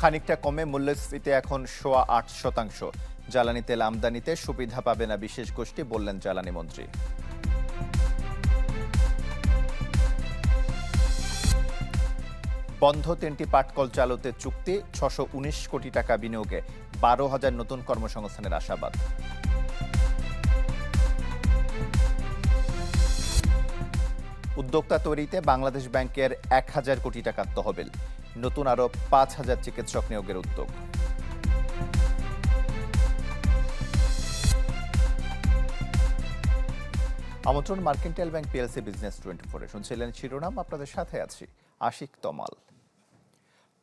খানিকটা কমে মূল্যস্ফীতি এখন 8.8%। জ্বালানি তেল আমদানিতে সুবিধা পাবে না বিশেষ গোষ্ঠী, বললেন জ্বালানি মন্ত্রী। বন্ধ 3টি পাটকল চালুতে চুক্তি, 619 কোটি টাকা বিনিয়োগে 12,000 নতুন কর্মসংস্থানের আশাবাদ। উদ্যোক্তা তৈরিতে বাংলাদেশ ব্যাংকের 1,000 কোটি টাকার তহবিল, নতুন আরও 5,000 চিকিৎসক নিয়োগের উদ্যোগ। আমন্ত্রণ মার্কেন্টাইল ব্যাংক পিএলসি বিজনেস 24-এ। শুনছিলেন শিরোনাম, আপনাদের সাথে আছি আশিক তমাল।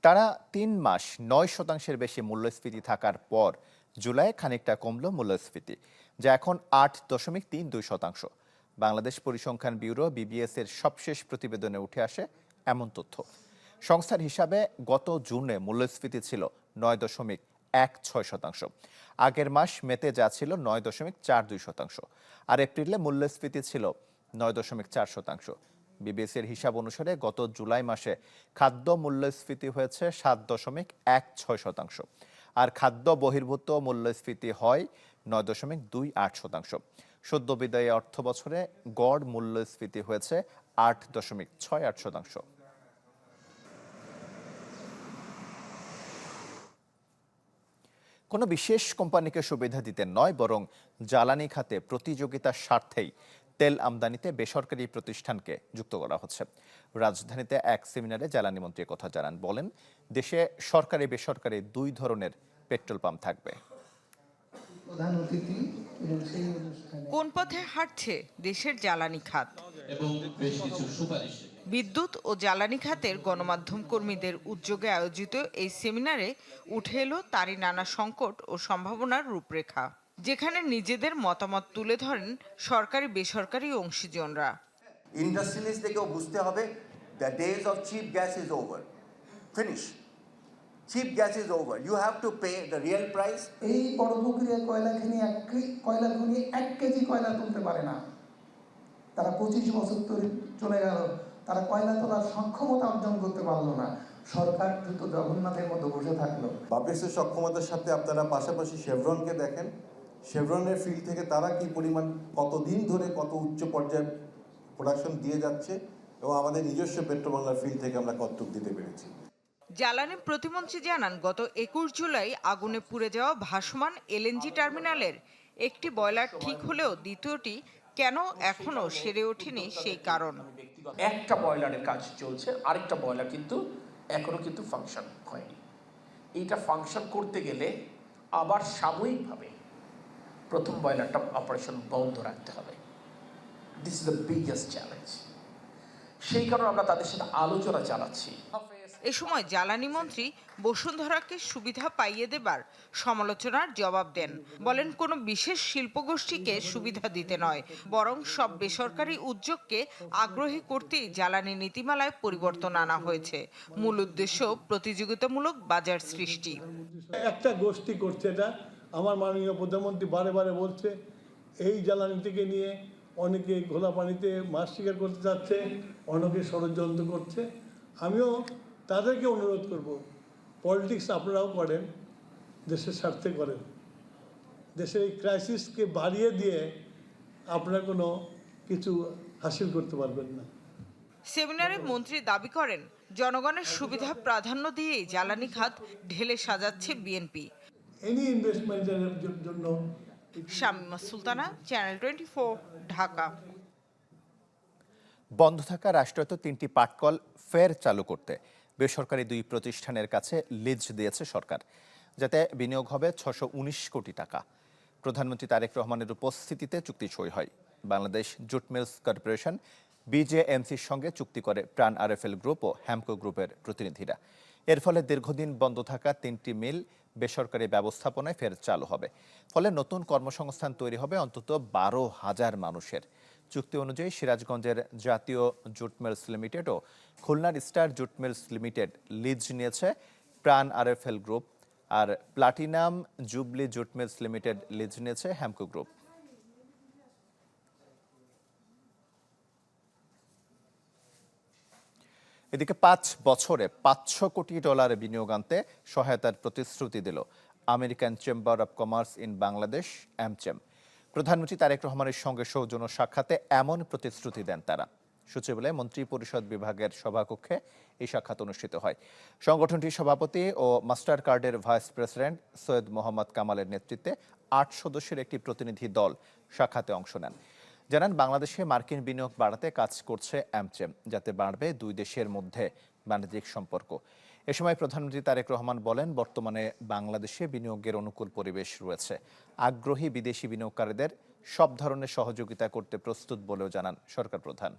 টানা 3 মাস 9% বেশি মূল্যস্ফীতি থাকার পর জুলাইয়ে খানিকটা কমল মূল্যস্ফীতি, যা এখন 8.32%। বাংলাদেশ পরিসংখ্যান ব্যুরো বিবিএস এর সবশেষ প্রতিবেদনে উঠে আসে এমন তথ্য। সংস্থার হিসাবে গত জুনে মূল্যস্ফীতি ছিল 9.16%। আগের মাস মেতে যা ছিল 9.42%, আর এপ্রিলে মূল্যস্ফীতি ছিল 9.4%। বিবিএস এর হিসাব অনুসারে গত জুলাই মাসে খাদ্য মূল্যস্ফীতি হয়েছে 7.16%, আর খাদ্য বহির্ভূত মূল্যস্ফীতি হয় 9.28%। সদ্য বিদায়ী অর্থ বছরে গড় মূল্যস্ফীতি হয়েছে 8.68%। কোনো বিশেষ কোম্পানিকে সুবিধা দিতে নয়, বরং জ্বালানি খাতে প্রতিযোগিতার স্বার্থেই তেল আমদানিতে বেসরকারি প্রতিষ্ঠানকে যুক্ত করা হচ্ছে। রাজধানীতে এক সেমিনারে জ্বালানি মন্ত্রী কথা জানান, বলেন দেশে সরকারি বেসরকারি 2 ধরনের পেট্রোল পাম্প থাকবে। কোন পথে হাঁটছে দেশের জ্বালানি খাত? বিদ্যুৎ ও জ্বালানি খাতের গণমাধ্যম কর্মীদের উদ্যোগে আয়োজিত এই সেমিনারে উঠে এলো তারই নানা সংকট ও সম্ভাবনার রূপরেখা, যেখানে নিজেদের মতামত তুলে ধরেন সরকারি বেসরকারি অংশীজনরা। ইন্ডাস্ট্রিয়ালিস্টদেরকেও বুঝতে হবে the days of cheap gas is over, finish. Cheap gas is over, you have to pay the real price. এই বড় প্রক্রিয়া কয়লা খনি 1 কেজি কয়লা তুলতে পারে না। তারা 25 বছর ধরে চলে গেল, তারা কয়লা তোলার সক্ষমতা অর্জন করতে পারলো না। সরকার দ্রুত জগন্নাথের মতো বসে থাকলো। বাপেসের সক্ষমতার সাথে আপনারা পাশাপাশি শেভরনকে দেখেন, শেভরনের ফিল্ড থেকে তারা কি পরিমাণ কতদিন ধরে কত উচ্চ পর্যায়ে প্রোডাকশন দিয়ে যাচ্ছে, এবং আমাদের নিজস্ব পেট্রোবাংলার ফিল্ড থেকে আমরা কতটুকু দিতে পেরেছি। জ্বালানি প্রতিমন্ত্রী জানান, গত 21 জুলাই আগুনে পুড়ে যাওয়া ভাসমান এলএনজি টার্মিনালের একটি বয়লার ঠিক হলেও দ্বিতীয়টি কেন এখনো সেরে ওঠেনি সেই কারণ। একটা বয়লারের কাজ চলছে, আরেকটা বয়লার কিন্তু এখনো কিন্তু ফাংশন হয়নি। এইটা ফাংশন করতে গেলে আবার সাময়িকভাবে প্রথম বয়লারটা অপারেশন বন্ধ রাখতে হবে। This is the biggest challenge. সেই কারণে আমরা তাদের সাথে আলোচনা চালাচ্ছি। এ সময় জ্বালানি মন্ত্রী বসুন্ধরাকে সুবিধা পাইয়ে দেবার সমালোচনার জবাব দেন। বলেন, কোনো বিশেষ শিল্পগোষ্ঠীকে সুবিধা দিতে নয়, বরং সব বেসরকারি উদ্যোগকে আগ্রহী করতেই জ্বালানি নীতিমালায় পরিবর্তন আনা হয়েছে। মূল উদ্দেশ্য প্রতিযোগিতামূলক বাজার সৃষ্টি। একটা গোষ্ঠী করছে এটা। আমার মাননীয় প্রধানমন্ত্রী বারে বারে বলছে এই জ্বালানি থেকে নিয়ে অনেকে ঘোলা পানিতে মাছ শিকার করতে যাচ্ছে, অনেকে ষড়যন্ত্র করছে। আমিও তাদেরকে অনুরোধ করব, পলিটিক্স আপনারাও করেন, দেশের স্বার্থে করেন। দেশের এই ক্রাইসিসকে বাড়িয়ে দিয়ে আপনারা কোনো কিছু হাসিল করতে পারবেন না। সেমিনারে মন্ত্রী দাবি করেন, জনগণের সুবিধা প্রাধান্য দিয়েই জ্বালানি খাত ঢেলে সাজাচ্ছে বিএনপি। এনি ইনভেস্টমেন্টের জন্য। শামিমা সুলতানা, চ্যানেল 24, ঢাকা। বন্ধ থাকা রাষ্ট্রায়ত্ত 3টি পাটকল ফের চালু করতে বেসরকারি 2 প্রতিষ্ঠানের কাছে লিজ দিয়েছে সরকার, যাতে বিনিয়োগ হবে 619 কোটি টাকা। প্রধানমন্ত্রী তারেক রহমানের উপস্থিতিতে চুক্তি সই হয়। বাংলাদেশ জুট মিলস কর্পোরেশন বিজেএমসির সঙ্গে চুক্তি করে প্রাণ আরএফএল গ্রুপ ও হ্যামকো গ্রুপের প্রতিনিধিরা। এর ফলে দীর্ঘদিন বন্ধ থাকা 3টি মিল বেসরকারি ব্যবস্থাপনায় ফের চালু হবে। ফলে নতুন কর্মসংস্থান তৈরি হবে অন্তত 12,000 মানুষের। চুক্তি অনুযায়ী সিরাজগঞ্জের জাতীয় জুট মিলস লিমিটেড ও খুলনার star jute mills limited lease নিয়েছে প্রাণ আরএফএল গ্রুপ, আর platinum jubilee jute mills limited lease নিয়েছে হ্যামকো গ্রুপ। এদিকে 5 বছরে $500 কোটি বিনিয়োগ আনতে সহায়তার প্রতিশ্রুতি দিল American chamber of commerce in Bangladesh AmCham। প্রধানমন্ত্রী তারেক রহমানের সঙ্গে সৌজন্য সাক্ষাতে এমন প্রতিশ্রুতি দেন তারা। সচিবালয়ে মন্ত্রী পরিষদ বিভাগের সভাকক্ষে এই সাক্ষাৎ অনুষ্ঠিত হয়। সংগঠনটির সভাপতি ও মাস্টার কার্ডের ভাইস প্রেসিডেন্ট সৈয়দ মোহাম্মদ কামালের নেতৃত্বে 8 সদস্যের একটি প্রতিনিধি দল সাক্ষাতে অংশ নেন। জানান, বাংলাদেশে মার্কিন বিনিয়োগ বাড়াতে কাজ করছে AmCham, যাতে বাড়বে দুই দেশের মধ্যে বাণিজ্যিক সম্পর্ক। এ সময় প্রধানমন্ত্রী তারেক রহমান বলেন, বর্তমানে বাংলাদেশে বিনিয়োগের অনুকূল পরিবেশ রয়েছে। আগ্রহী বিদেশি বিনিয়োগকারীদের সব ধরনের সহযোগিতা করতে প্রস্তুত বলেও জানান সরকার প্রধান।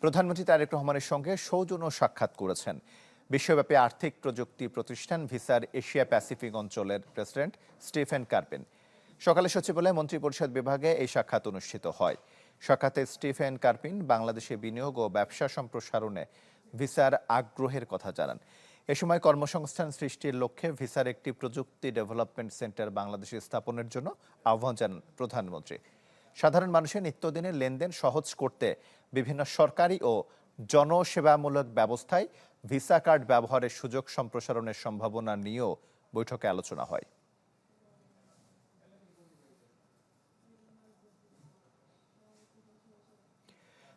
প্রধানমন্ত্রী তারেক রহমানের সঙ্গে সৌজন্য সাক্ষাৎ করেছেন বিশ্বব্যাপী আর্থিক প্রযুক্তি প্রতিষ্ঠান ভিসার এশিয়া প্যাসিফিক অঞ্চলের প্রেসিডেন্ট স্টিফেন কার্পেন। সকালে সচিবালয়ে মন্ত্রী পরিষদ বিভাগে এই সাক্ষাৎ অনুষ্ঠিত হয়। সাক্ষাতে স্টিফেন কার্পিন বাংলাদেশে বিনিয়োগ ও ব্যবসা সম্প্রসারণে ভিসার আগ্রহের কথা জানান। এ সময় কর্মসংস্থান সৃষ্টির লক্ষ্যে ভিসার একটি প্রযুক্তি ডেভেলপমেন্ট সেন্টার বাংলাদেশে স্থাপনের জন্য আহ্বান জানান প্রধানমন্ত্রী। সাধারণ মানুষের নিত্যদিনের লেনদেন সহজ করতে বিভিন্ন সরকারি ও জনসেবামূলক ব্যবস্থায় ভিসা কার্ড ব্যবহারের সুযোগ সম্প্রসারণের সম্ভাবনা নিয়েও বৈঠকে আলোচনা হয়।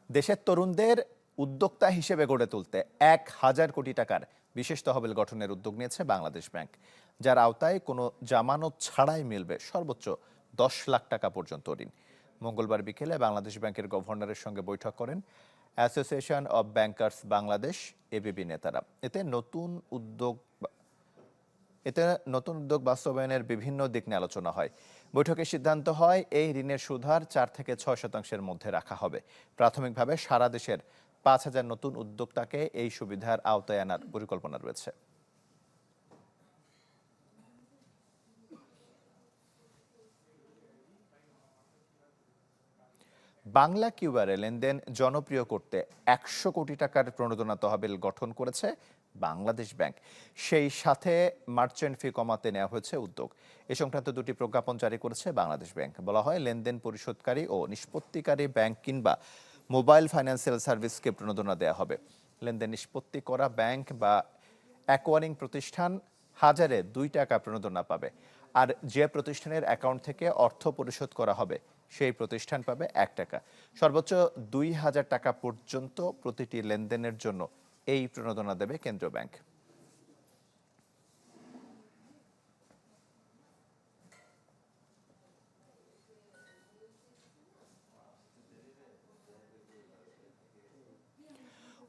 দেশের তরুণদের উদ্যোক্তা হিসেবে গড়ে তুলতে 1000 কোটি টাকার বিশেষ তহবিল গঠনের উদ্যোগ নিয়েছে বাংলাদেশ ব্যাংক, যার আওতায় কোনো জামানত ছাড়াই মিলবে সর্বোচ্চ 10 লাখ টাকা পর্যন্ত ঋণ। মঙ্গলবার বিকেলে বাংলাদেশ ব্যাংকের গভর্নরের সঙ্গে বৈঠক করেন association of bankers Bangladesh ABB নেতারা। এতে নতুন উদ্যোগ বাস্তবায়নের বিভিন্ন দিক নিয়ে আলোচনা হয়। বৈঠকে সিদ্ধান্ত হয়, এই ঋণের সুদহার 4 থেকে 6% মধ্যে রাখা হবে। প্রাথমিকভাবে সারা দেশের 5000 নতুন উদ্যোক্তাকে এই সুবিধার আওতায় আনার পরিকল্পনা রয়েছে। বাংলা কিউআরে লেনদেন জনপ্রিয় করতে 100 কোটি টাকার প্রণোদনা তহবিল গঠন করেছে বাংলাদেশ ব্যাংক। সেই সাথে মার্চেন্ট ফি কমাতে নেওয়া হয়েছে উদ্যোগ। এ সংক্রান্ত দুটি প্রজ্ঞাপন জারি করেছে বাংলাদেশ ব্যাংক। বলা হয়, লেনদেন পরিশোধকারী ও নিষ্পত্তিকারী ব্যাংক কিংবা মোবাইল ফাইন্যান্সিয়াল সার্ভিসকে প্রণোদনা দেওয়া হবে। লেনদেন নিষ্পত্তি করা ব্যাংক বা অ্যাকোয়ারিং প্রতিষ্ঠান 1000-এ 2 টাকা প্রণোদনা পাবে। আর যে প্রতিষ্ঠানের অ্যাকাউন্ট থেকে অর্থ পরিশোধ করা হবে সেই প্রতিষ্ঠান পাবে 1 টাকা। সর্বোচ্চ 2000 টাকা পর্যন্ত প্রতিটি লেনদেনের জন্য এই প্রণোদনা দেবে কেন্দ্রীয় ব্যাংক।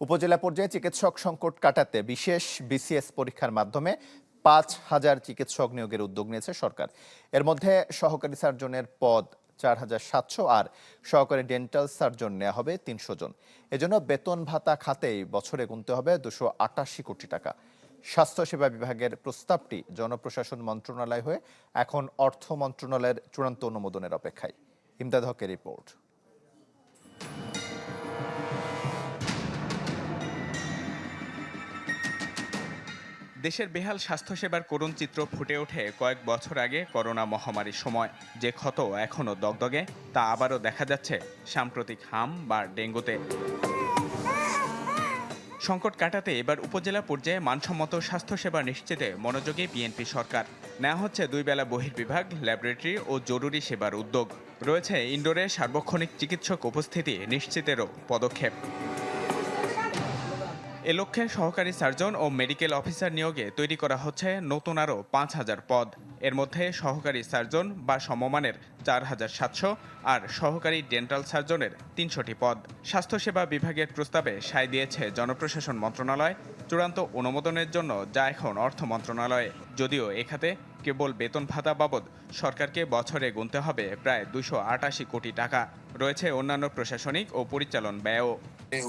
উপজেলা পর্যায়ে চিকিৎসক সংকট কাটাতে বিশেষ BCS পরীক্ষার মাধ্যমে 5000 চিকিৎসক নিয়োগের উদ্যোগ নিয়েছে সরকার। এর মধ্যে সহকারী সার্জনের পদ 4700 আর সহকারী ডেন্টাল সার্জন নেওয়া হবে 300 জন। এজন্য বেতন ভাতা খাতেই বছরে গুনতে হবে 288 কোটি টাকা। স্বাস্থ্যসেবা বিভাগের প্রস্তাবটি জনপ্রশাসন মন্ত্রণালয় হয়ে এখন অর্থ মন্ত্রণালয়ের চূড়ান্ত অনুমোদনের অপেক্ষায়। ইমদাদ হকের রিপোর্ট। দেশের বেহাল স্বাস্থ্যসেবার করুণ চিত্র ফুটে ওঠে কয়েক বছর আগে করোনা মহামারীর সময়। যে ক্ষত এখনও দগদগে, তা আবারও দেখা যাচ্ছে সাম্প্রতিক হাম বা ডেঙ্গুতে। সংকট কাটাতে এবার উপজেলা পর্যায়ে মানসম্মত স্বাস্থ্যসেবা নিশ্চিতে মনোযোগী বিএনপি সরকার। নেওয়া হচ্ছে 2 বেলা বহির্বিভাগ, ল্যাবরেটরি ও জরুরি সেবার উদ্যোগ। রয়েছে ইনডোরে সার্বক্ষণিক চিকিৎসক উপস্থিতি নিশ্চিতেরও পদক্ষেপ। এ লক্ষ্যে সহকারী সার্জন ও মেডিকেল অফিসার নিয়োগে তৈরি করা হচ্ছে নতুন আরও 5000 পদ। এর মধ্যে সহকারী সার্জন বা সমমানের 4700 আর সহকারী ডেন্টাল সার্জনের 300টি পদ। স্বাস্থ্যসেবা বিভাগের প্রস্তাবে সায় দিয়েছে জনপ্রশাসন মন্ত্রণালয় চূড়ান্ত অনুমোদনের জন্য, যা এখন অর্থ মন্ত্রণালয়ে। যদিও এখাতে কেবল বেতন ভাতা বাবদ সরকারকে বছরে গুনতে হবে প্রায় 288 কোটি টাকা। রয়েছে অন্যান্য প্রশাসনিক ও পরিচালন ব্যয়ও।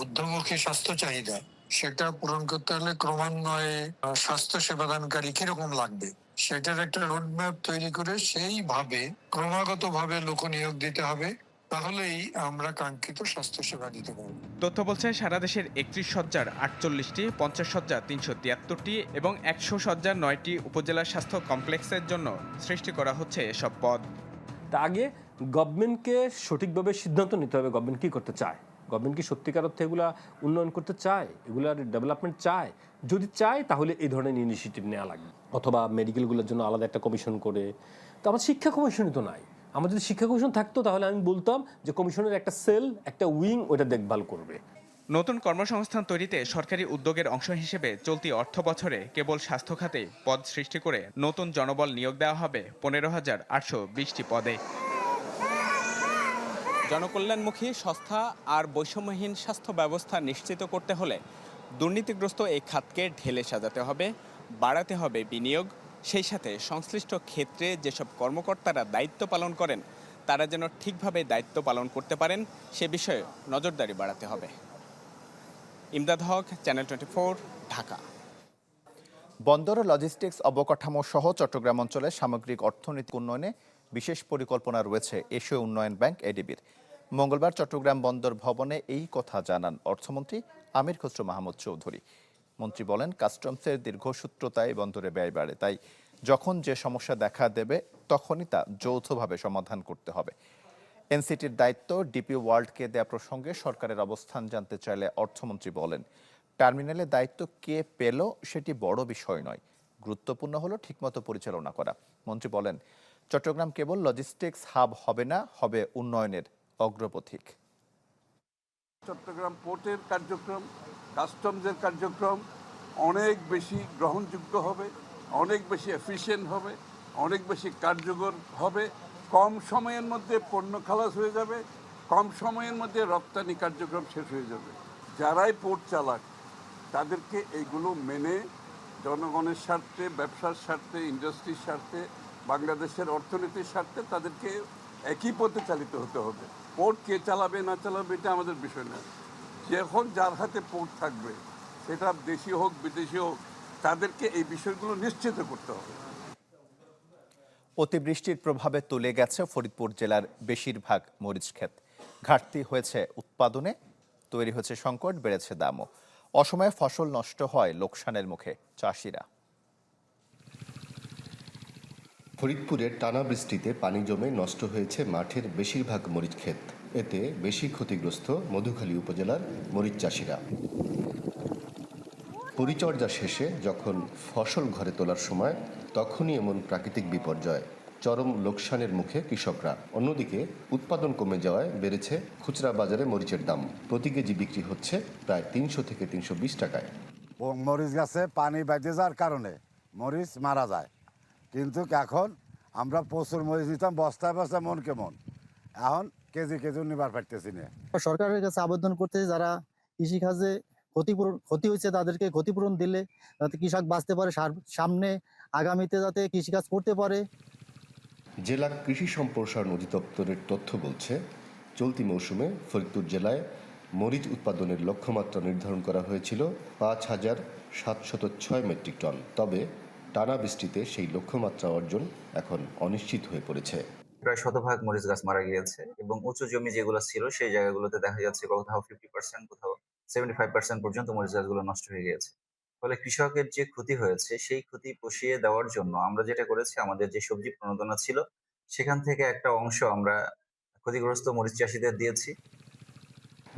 ঊর্ধ্বমুখী স্বাস্থ্য চাহিদা সেটা পূরণ করতে হলে ক্রমান্বয়ে স্বাস্থ্য সেবাদানকারী কিরকম লাগবে সেটার একটা রোডম্যাপ তৈরি করে সেইভাবে ক্রমাগতভাবে লোক নিয়োগ দিতে হবে তাহলেই আমরা কাঙ্ক্ষিত স্বাস্থ্যসেবা দিতে পারব। তথ্য বলছে সারা দেশের ৩১ সজ্জার ৪৮টি, ৫০ সজ্জার ৩৭৩টি এবং ১০০ সজ্জার 9টি উপজেলা স্বাস্থ্য কমপ্লেক্সের জন্য সৃষ্টি করা হচ্ছে এসব পদ। তা আগে গভর্নমেন্টকে সঠিকভাবে সিদ্ধান্ত নিতে হবে গভর্নমেন্ট কী করতে চায়। গভর্নমেন্ট কি সত্যিকার অর্থে এগুলা উন্নয়ন করতে চায়, এগুলার ডেভেলপমেন্ট চায়? যদি চায় তাহলে এই ধরনের ইনিশিয়েটিভ নেওয়া লাগবে, অথবা মেডিকেলগুলোর জন্য আলাদা একটা কমিশন করে। তো আমার শিক্ষা কমিশনই তো নাই। আমার যদি শিক্ষা কমিশন থাকতো তাহলে আমি বলতাম যে কমিশনের একটা সেল, একটা উইং ওটা দেখভাল করবে। নতুন কর্মসংস্থান তৈরিতে সরকারি উদ্যোগের অংশ হিসেবে চলতি অর্থ বছরে কেবল স্বাস্থ্য খাতে পদ সৃষ্টি করে নতুন জনবল নিয়োগ দেওয়া হবে 15,820টি পদে। জনকল্যাণমুখী সংস্থা আর বৈষম্যহীন স্বাস্থ্য ব্যবস্থা নিশ্চিত করতে হলে দুর্নীতিগ্রস্ত এই খাতকে ঢেলে সাজাতে হবে, বাড়াতে হবে বিনিয়োগ। সেই সাথে সংশ্লিষ্ট ক্ষেত্রে যেসব কর্মকর্তারা দায়িত্ব পালন করেন তারা যেন ঠিকভাবে দায়িত্ব পালন করতে পারেন সে বিষয়ে নজরদারি বাড়াতে হবে। ইমদাদ হক, চ্যানেল 24, ঢাকা। বন্দর ও লজিস্টিক্স অবকাঠামো সহ চট্টগ্রাম অঞ্চলের সামগ্রিক অর্থনৈতিক উন্নয়নে বিশেষ পরিকল্পনা রয়েছে এশীয় উন্নয়ন ব্যাংক এডিবির। মঙ্গলবার চট্টগ্রাম বন্দর ভবনে এই কথা জানান অর্থমন্ত্রী আমির খসরু মাহমুদ চৌধুরী। মন্ত্রী বলেন, কাস্টমসের দীর্ঘসূত্রতায় বন্দরে ব্যয় বাড়ে, তাই যখন যে সমস্যা দেখা দেবে তখনই তা যৌথভাবে সমাধান করতে হবে। এনসিটির দায়িত্ব ডিপি ওয়ার্ল্ডকে দেয়া প্রসঙ্গে সরকারের অবস্থান জানতে চাইলে অর্থমন্ত্রী বলেন, টার্মিনালের দায়িত্ব কে পেল সেটি বড় বিষয় নয়, গুরুত্বপূর্ণ হলো ঠিকমতো পরিচালনা করা। মন্ত্রী বলেন, চট্টগ্রাম কেবল লজিস্টিক্স হাব হবে না, হবে উন্নয়নের অগ্রপথিক। চট্টগ্রাম পোর্টের কার্যক্রম, কাস্টমসের কার্যক্রম অনেক বেশি গ্রহণযোগ্য হবে, অনেক বেশি এফিশিয়েন্ট হবে, অনেক বেশি কার্যকর হবে। কম সময়ের মধ্যে পণ্য খালাস হয়ে যাবে, কম সময়ের মধ্যে রপ্তানি কার্যক্রম শেষ হয়ে যাবে। যারাই পোর্ট চালাক তাদেরকে এইগুলো মেনে জনগণের স্বার্থে, ব্যবসার স্বার্থে, ইন্ডাস্ট্রির স্বার্থে, বাংলাদেশের অর্থনীতির স্বার্থে তাদেরকে একই পথে চালিত হতে হবে। পোর্ট কে চালাবে না চালাবে এটা আমাদের বিষয় না। যখন যার হাতে পোর্ট থাকবে, সেটা দেশি হোক বিদেশি হোক, তাদেরকে এই বিষয়গুলো নিশ্চিত করতে হবে। অতিবৃষ্টির প্রভাবে তুলে গেছে ফরিদপুর জেলার বেশিরভাগ মরিচ ক্ষেত। ঘাটতি হয়েছে উৎপাদনে, তৈরি হয়েছে সংকট, বেড়েছে দামও। অসময়ে ফসল নষ্ট হয়, লোকসানের মুখে চাষিরা। ফরিদপুরের টানা বৃষ্টিতে পানি জমে নষ্ট হয়েছে মাঠের বেশিরভাগ মরিচ ক্ষেত। এতে বেশি ক্ষতিগ্রস্ত মধুখালী উপজেলার মরিচ চাষিরা। পরিচর্যা শেষে যখন ফসল ঘরে তোলার সময় তখনই এমন প্রাকৃতিক বিপর্যয়, চরম লোকসানের মুখে কৃষকরা। অন্যদিকে উৎপাদন কমে যাওয়ায় বেড়েছে খুচরা বাজারে মরিচের দাম। প্রতি কেজি বিক্রি হচ্ছে প্রায় 300 থেকে 320 টাকায়। মরিচ গাছে পানি বাইতে যাওয়ার কারণে মরিচ মারা যায়, কিন্তু এখন আমরা প্রচুর মরিচ নিতাম বস্তায় বস্তায়, মন কেমন এখন কেজি কেজি নিবার পারতেছি না। সরকারের কাছে আবেদন করতে, যারা কৃষিকাজে ক্ষতি হয়েছে তাদেরকে ক্ষতিপূরণ দিলে যাতে কৃষক বাঁচতে পারে, সামনে আগামীতে যাতে কৃষিকাজ করতে পারে। জেলা কৃষি সম্প্রসারণ অধিদপ্তরের তথ্য বলছে, চলতি মৌসুমে ফরিদপুর জেলায় মরিচ উৎপাদনের লক্ষ্যমাত্রা নির্ধারণ করা হয়েছিল 5,706 মেট্রিক টন। তবে টানা বৃষ্টিতে সেই লক্ষ্যমাত্রা অর্জন এখন অনিশ্চিত হয়ে পড়েছে। প্রায় শতভাগ মরিচ গাছ মারা গিয়েছে এবং উঁচু জমি যেগুলো ছিল সেই জায়গাগুলোতে দেখা যাচ্ছে কোথাও 50%, কোথাও 75% পর্যন্ত মরিচ গাছগুলো নষ্ট হয়ে গিয়েছে। ফলে কৃষকের যে ক্ষতি হয়েছে সেই ক্ষতি পুষিয়ে দেওয়ার জন্য আমরা যেটা করেছি, আমাদের যে সবজি প্রণোদনা ছিল সেখান থেকে একটা অংশ আমরা ক্ষতিগ্রস্ত মরিচ চাষিদের দিয়েছি।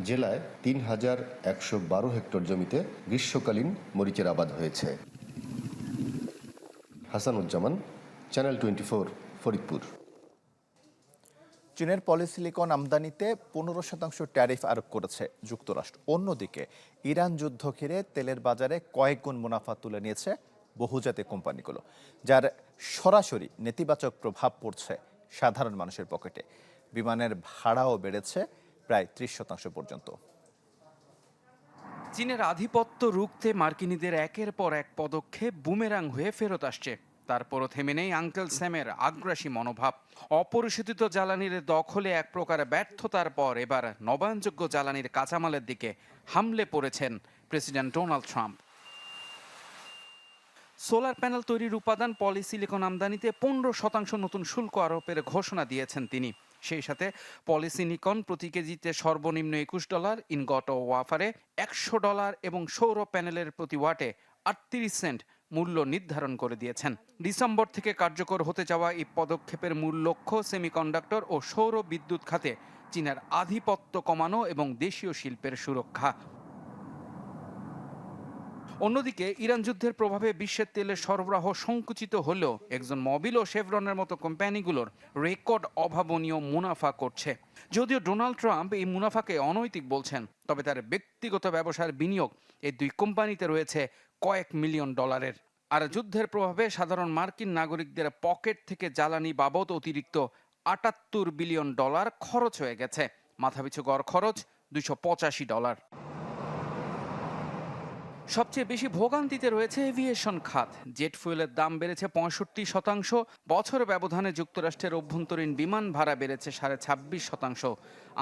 জেলায় 3,112 হেক্টর জমিতে গ্রীষ্মকালীন মরিচের আবাদ হয়েছে। হাসানুজ্জামান, চ্যানেল 24, ফরিদপুর। চীনের পলিসিলিকন আমদানিতে 15% ট্যারিফ আরোপ করেছে যুক্তরাষ্ট্র। অন্যদিকে ইরান যুদ্ধ ঘিরে তেলের বাজারে কয়েক গুণ মুনাফা তুলে নিয়েছে বহুজাতিক কোম্পানিগুলো, যার সরাসরি নেতিবাচক প্রভাব পড়ছে সাধারণ মানুষের পকেটে। বিমানের ভাড়াও বেড়েছে প্রায় 30% পর্যন্ত। চীনের আধিপত্য রুখতে মার্কিনীদের একের পর এক পদক্ষেপ বুমেরাং হয়ে ফেরত আসছে। তারপরও থেমে নেই আঙ্কেল স্যামের আগ্রাসী মনোভাব। অপরিশোধিত জ্বালানির দখলে এক প্রকার ব্যর্থতার পর এবার নবায়নযোগ্য জ্বালানির কাঁচামালের দিকে হামলে পড়েছেন president Donald Trump. Solar panel তৈরির উপাদান পলিসিলিকন আমদানিতে 15% নতুন শুল্ক আরোপের ঘোষণা দিয়েছেন তিনি। সেই সাথে পলিসিলিকন প্রতি কেজিতে সর্বনিম্ন $21, ইনগট ও ওয়াফারে $100 এবং সৌর প্যানেলের প্রতি ওয়াটে 38 সেন্ট মূল্য নির্ধারণ করে দিয়েছেন। ডিসেম্বর থেকে কার্যকর হতে যাওয়া এই পদক্ষেপের মূল লক্ষ্য সেমিকন্ডাক্টর ও সৌর বিদ্যুৎ খাতে চীনের আধিপত্য কমানো এবং দেশীয় শিল্পের সুরক্ষা। অন্যদিকে ইরান যুদ্ধের প্রভাবে বিশ্বের তেলের সরবরাহ সংকুচিত হলেও এক্সন মোবিল ও শেভরনের মতো কোম্পানিগুলোর রেকর্ড অভাবনীয় মুনাফা করছে। যদিও ডোনাল্ড ট্রাম্প এই মুনাফাকে অনৈতিক বলছেন, তবে তার ব্যক্তিগত ব্যবসার বিনিয়োগ এই দুই কোম্পানিতে রয়েছে কয়েক মিলিয়ন ডলারের। আর যুদ্ধের প্রভাবে সাধারণ মার্কিন নাগরিকদের পকেট থেকে জ্বালানি বাবদ অতিরিক্ত $78 বিলিয়ন খরচ হয়ে গেছে। মাথাপিছু গড় খরচ $285। সবচেয়ে বেশি ভোগান্তিতে রয়েছে এভিয়েশন খাত। জেট ফুয়েলের দাম বেড়েছে 65%, বছর ব্যবধানে যুক্তরাষ্ট্রের অভ্যন্তরীণ বিমান ভাড়া বেড়েছে 26.5%,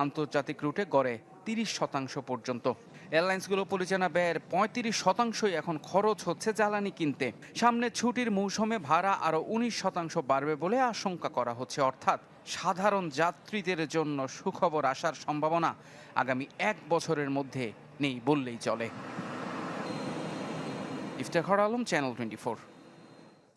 আন্তর্জাতিক রুটে গড়ে 30% পর্যন্ত। এয়ারলাইন্সগুলো পরিচালনা ব্যয়ের 35% এখন খরচ হচ্ছে জ্বালানি কিনতে। সামনে ছুটির মৌসুমে ভাড়া আরও 19% বাড়বে বলে আশঙ্কা করা হচ্ছে। অর্থাৎ সাধারণ যাত্রীদের জন্য সুখবর আসার সম্ভাবনা আগামী 1 বছরের মধ্যে নেই বললেই চলে। ইফতেখার আলম, চ্যানেল 24।